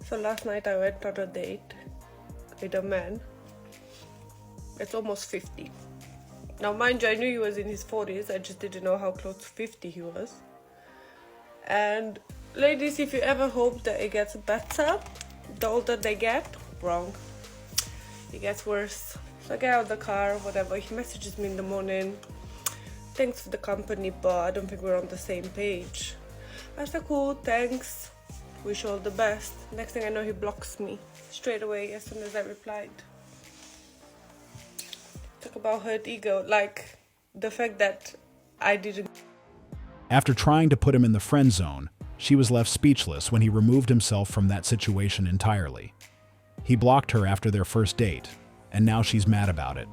So last night I went on a date with a man. It's almost 50. Now mind you, I knew he was in his 40s, I just didn't know how close to 50 he was. And ladies, if you ever hope that it gets better, the older they get, wrong. It gets worse. So I get out of the car, whatever, he messages me in the morning. Thanks for the company, but I don't think we're on the same page. I said, cool, thanks. Wish you all the best. Next thing I know, he blocks me straight away as soon as I replied. Talk about hurt ego, like the fact that I didn't. After trying to put him in the friend zone, she was left speechless when he removed himself from that situation entirely. He blocked her after their first date, and now she's mad about it.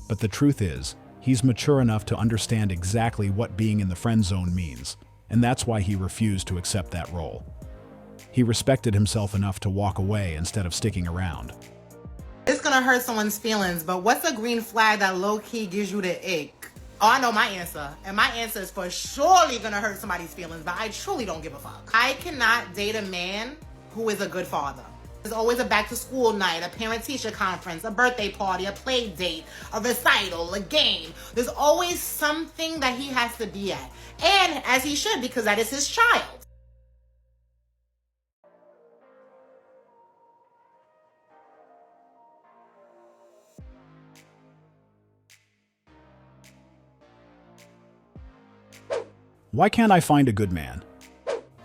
But the truth is, he's mature enough to understand exactly what being in the friend zone means, and that's why he refused to accept that role. He respected himself enough to walk away instead of sticking around. It's gonna hurt someone's feelings, but what's a green flag that low-key gives you the ick? Oh, I know my answer. And my answer is for surely gonna hurt somebody's feelings, but I truly don't give a fuck. I cannot date a man who is a good father. There's always a back-to-school night, a parent-teacher conference, a birthday party, a play date, a recital, a game. There's always something that he has to be at. And as he should, because that is his child. Why can't I find a good man?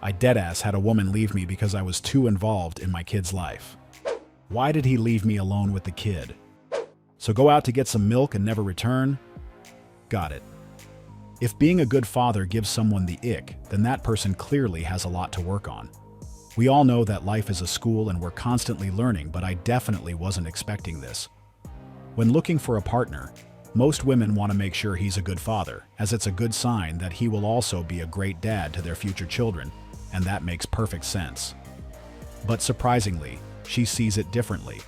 I deadass had a woman leave me because I was too involved in my kid's life. Why did he leave me alone with the kid? So go out to get some milk and never return? Got it. If being a good father gives someone the ick, then that person clearly has a lot to work on. We all know that life is a school and we're constantly learning, but I definitely wasn't expecting this. When looking for a partner, most women want to make sure he's a good father, as it's a good sign that he will also be a great dad to their future children, and that makes perfect sense. But surprisingly, she sees it differently.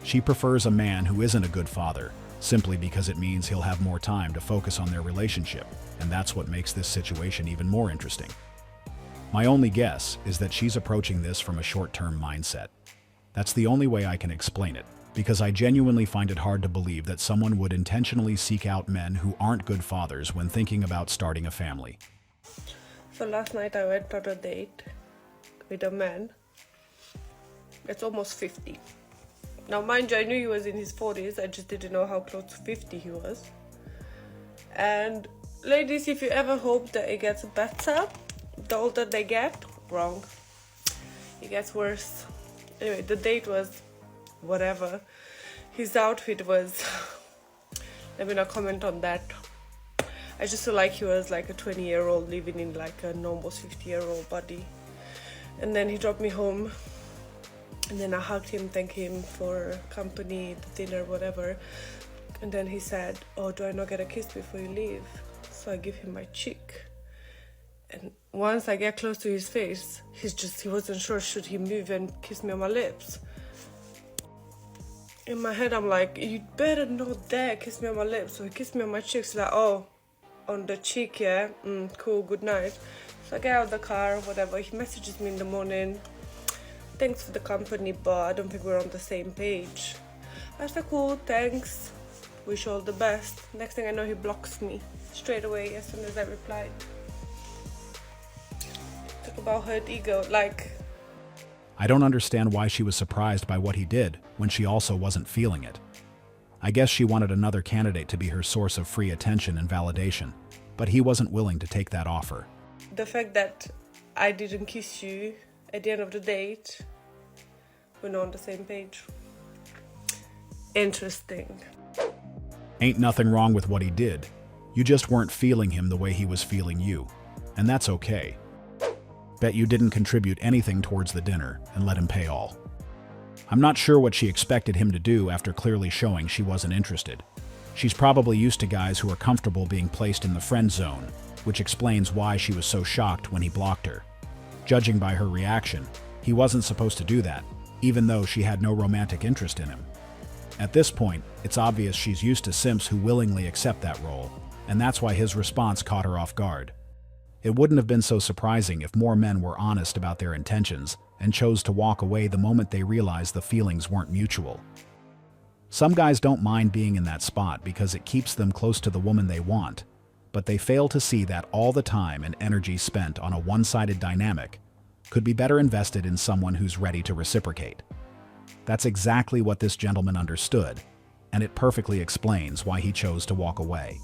She prefers a man who isn't a good father, simply because it means he'll have more time to focus on their relationship, and that's what makes this situation even more interesting. My only guess is that she's approaching this from a short-term mindset. That's the only way I can explain it, because I genuinely find it hard to believe that someone would intentionally seek out men who aren't good fathers when thinking about starting a family. So last night I went on a date with a man. It's almost 50. Now mind you, I knew he was in his 40s, I just didn't know how close to 50 he was. And ladies, if you ever hope that it gets better, the older they get, wrong. It gets worse. Anyway, the date was whatever. His outfit was let me not comment on that. I just feel like he was like a 20-year-old living in like an almost 50-year-old body. And then he dropped me home, and then I hugged him, thanked him for company, the dinner, whatever. And then he said, oh, do I not get a kiss before you leave? So I give him my cheek. And once I get close to his face, he wasn't sure should he move and kiss me on my lips. In my head, I'm like, you better not dare kiss me on my lips. So he kissed me on my cheeks, like, oh, on the cheek, yeah? Cool, good night. So I get out of the car, whatever. He messages me in the morning. Thanks for the company, but I don't think we're on the same page. I said, cool, thanks. Wish you all the best. Next thing I know, he blocks me straight away as soon as I replied. Talk about hurt ego, like. I don't understand why she was surprised by what he did when she also wasn't feeling it. I guess she wanted another candidate to be her source of free attention and validation, but he wasn't willing to take that offer. The fact that I didn't kiss you at the end of the date, we're not on the same page. Interesting. Ain't nothing wrong with what he did. You just weren't feeling him the way he was feeling you, and that's okay. Bet you didn't contribute anything towards the dinner and let him pay all. I'm not sure what she expected him to do after clearly showing she wasn't interested. She's probably used to guys who are comfortable being placed in the friend zone, which explains why she was so shocked when he blocked her. Judging by her reaction, he wasn't supposed to do that, even though she had no romantic interest in him. At this point, it's obvious she's used to simps who willingly accept that role, and that's why his response caught her off guard. It wouldn't have been so surprising if more men were honest about their intentions and chose to walk away the moment they realized the feelings weren't mutual. Some guys don't mind being in that spot because it keeps them close to the woman they want, but they fail to see that all the time and energy spent on a one-sided dynamic could be better invested in someone who's ready to reciprocate. That's exactly what this gentleman understood, and it perfectly explains why he chose to walk away.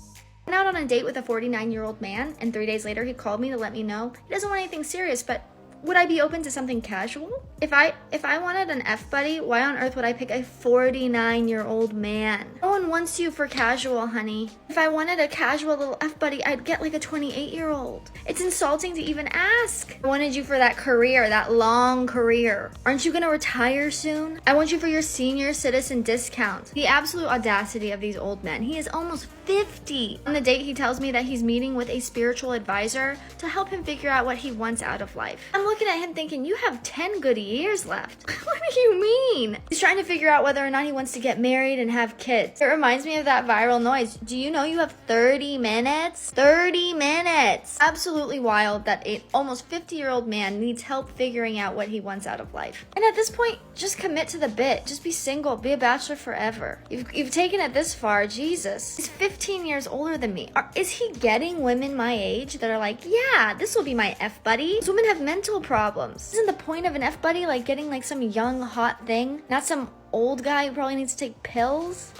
I went out on a date with a 49-year-old man, and 3 days later he called me to let me know he doesn't want anything serious, but would I be open to something casual? If I wanted an F-buddy, why on earth would I pick a 49-year-old man? No one wants you for casual, honey. If I wanted a casual little F-buddy, I'd get like a 28-year-old. It's insulting to even ask. I wanted you for that career, that long career. Aren't you gonna retire soon? I want you for your senior citizen discount. The absolute audacity of these old men. He is almost 50. On the date, he tells me that he's meeting with a spiritual advisor to help him figure out what he wants out of life. I'm looking at him thinking, you have 10 good years left. What do you mean? He's trying to figure out whether or not he wants to get married and have kids. It reminds me of that viral noise. Do you know you have 30 minutes? 30 minutes! Absolutely wild that an almost 50-year-old man needs help figuring out what he wants out of life. And at this point, just commit to the bit. Just be single. Be a bachelor forever. You've taken it this far. Jesus. He's 15 years older than me. Is he getting women my age that are like, yeah, this will be my F-buddy? These women have mental problems. Isn't the point of an F-buddy like getting like some young hot thing? Not some old guy who probably needs to take pills?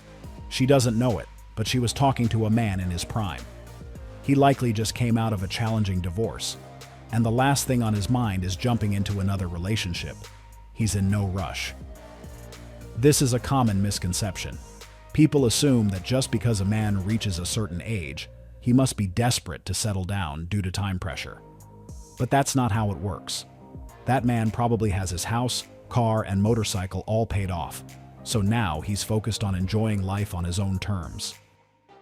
She doesn't know it, but she was talking to a man in his prime. He likely just came out of a challenging divorce, and the last thing on his mind is jumping into another relationship. He's in no rush. This is a common misconception. People assume that just because a man reaches a certain age, he must be desperate to settle down due to time pressure. But that's not how it works. That man probably has his house, car, and motorcycle all paid off, so now he's focused on enjoying life on his own terms.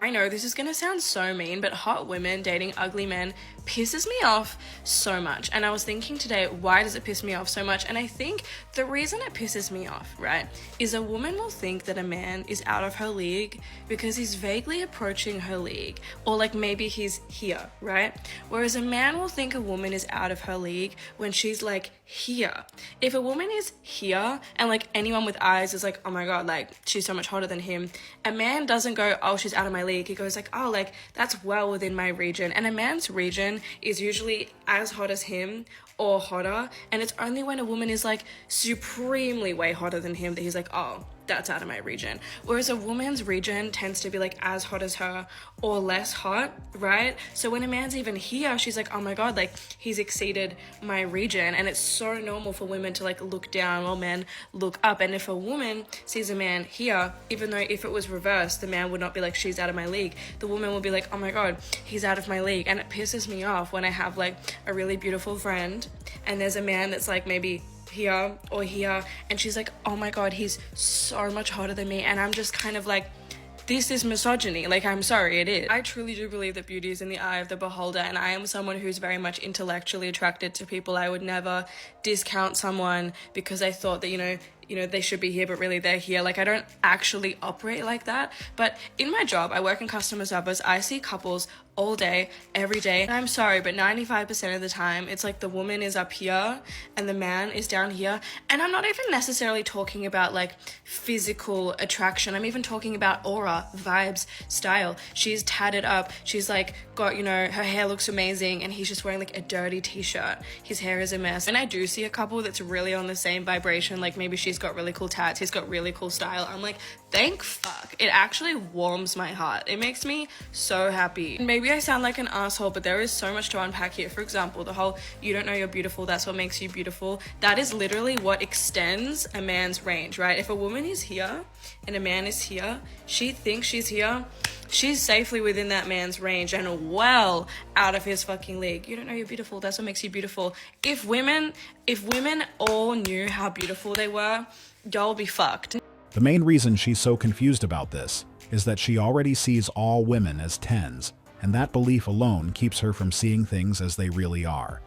I know this is gonna sound so mean, but hot women dating ugly men pisses me off so much. And I was thinking today, why does it piss me off so much? And I think the reason it pisses me off, right, is a woman will think that a man is out of her league because he's vaguely approaching her league, or like maybe he's here, right? Whereas a man will think a woman is out of her league when she's like here. If a woman is here and like anyone with eyes is like, oh my god, like she's so much hotter than him, a man doesn't go, oh, she's out of my league. He goes like, oh, like that's well within my region. And a man's region is usually as hot as him or hotter, and it's only when a woman is like supremely way hotter than him that he's like, oh, that's out of my region. Whereas a woman's region tends to be like as hot as her or less hot, right? So when a man's even here, she's like, oh my god, like he's exceeded my region. And it's so normal for women to like look down while men look up. And if a woman sees a man here, even though if it was reversed, the man would not be like, she's out of my league. The woman will be like, oh my god, he's out of my league. And it pisses me off when I have like a really beautiful friend and there's a man that's like maybe here or here, and she's like, oh my god, he's so much hotter than me, and I'm just kind of like, this is misogyny. Like, I'm sorry, it is. I truly do believe that beauty is in the eye of the beholder, and I am someone who's very much intellectually attracted to people. I would never discount someone because I thought that, you know, they should be here, but really they're here. Like, I don't actually operate like that. But in my job, I work in customer service. I see couples all day, every day. And I'm sorry, but 95% of the time, it's like the woman is up here and the man is down here. And I'm not even necessarily talking about like physical attraction. I'm even talking about aura, vibes, style. She's tatted up. She's like got, you know, her hair looks amazing and he's just wearing like a dirty t-shirt. His hair is a mess. And I do see a couple that's really on the same vibration. Like maybe she's got really cool tats, he's got really cool style. I'm like, thank fuck. It actually warms my heart. It makes me so happy. Maybe I sound like an asshole, but there is so much to unpack here. For example, the whole you don't know you're beautiful, that's what makes you beautiful. That is literally what extends a man's range, right? If a woman is here and a man is here, she thinks she's here, she's safely within that man's range and well out of his fucking league. You don't know you're beautiful, that's what makes you beautiful. If women all knew how beautiful they were, y'all be fucked. The main reason she's so confused about this is that she already sees all women as 10s, and that belief alone keeps her from seeing things as they really are.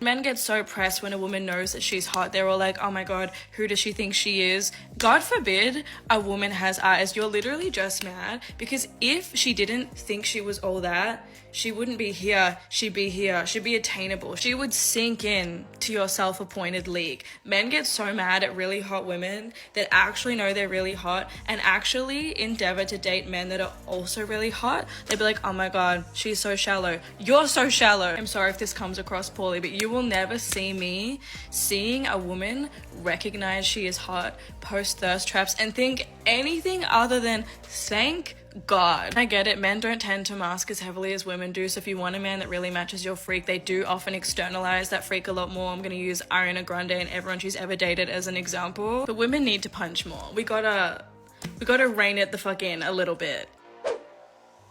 Men get so pressed when a woman knows that she's hot. They're all like, oh my god, who does she think she is? God forbid a woman has eyes. You're literally just mad because if she didn't think she was all that, she wouldn't be here, she'd be here, she'd be attainable. She would sink in to your self-appointed league. Men get so mad at really hot women that actually know they're really hot and actually endeavor to date men that are also really hot. They'd be like, oh my God, she's so shallow. You're so shallow. I'm sorry if this comes across poorly, but you will never see me seeing a woman recognize she is hot, post thirst traps, and think anything other than thank God. I get it, men don't tend to mask as heavily as women do, so if you want a man that really matches your freak, they do often externalize that freak a lot more. I'm gonna use Ariana Grande and everyone she's ever dated as an example, but women need to punch more. We gotta rein it the fuck in a little bit.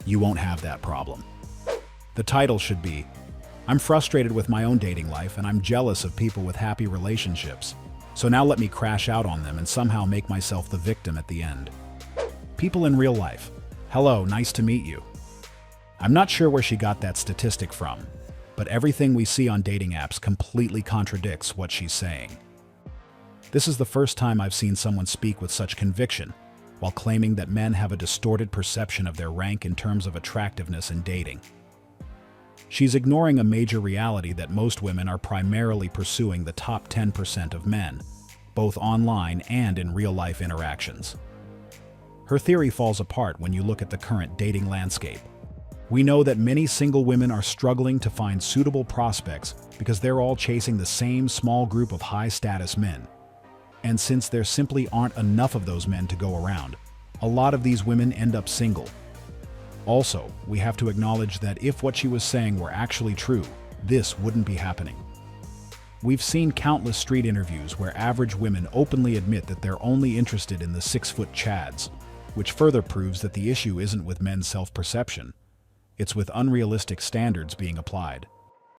You won't have that problem. The title should be, I'm frustrated with my own dating life and I'm jealous of people with happy relationships. So now let me crash out on them and somehow make myself the victim at the end. People in real life. Hello, nice to meet you. I'm not sure where she got that statistic from, but everything we see on dating apps completely contradicts what she's saying. This is the first time I've seen someone speak with such conviction, while claiming that men have a distorted perception of their rank in terms of attractiveness in dating. She's ignoring a major reality that most women are primarily pursuing the top 10% of men, both online and in real-life interactions. Her theory falls apart when you look at the current dating landscape. We know that many single women are struggling to find suitable prospects because they're all chasing the same small group of high-status men. And since there simply aren't enough of those men to go around, a lot of these women end up single. Also, we have to acknowledge that if what she was saying were actually true, this wouldn't be happening. We've seen countless street interviews where average women openly admit that they're only interested in the 6-foot chads, which further proves that the issue isn't with men's self-perception. It's with unrealistic standards being applied.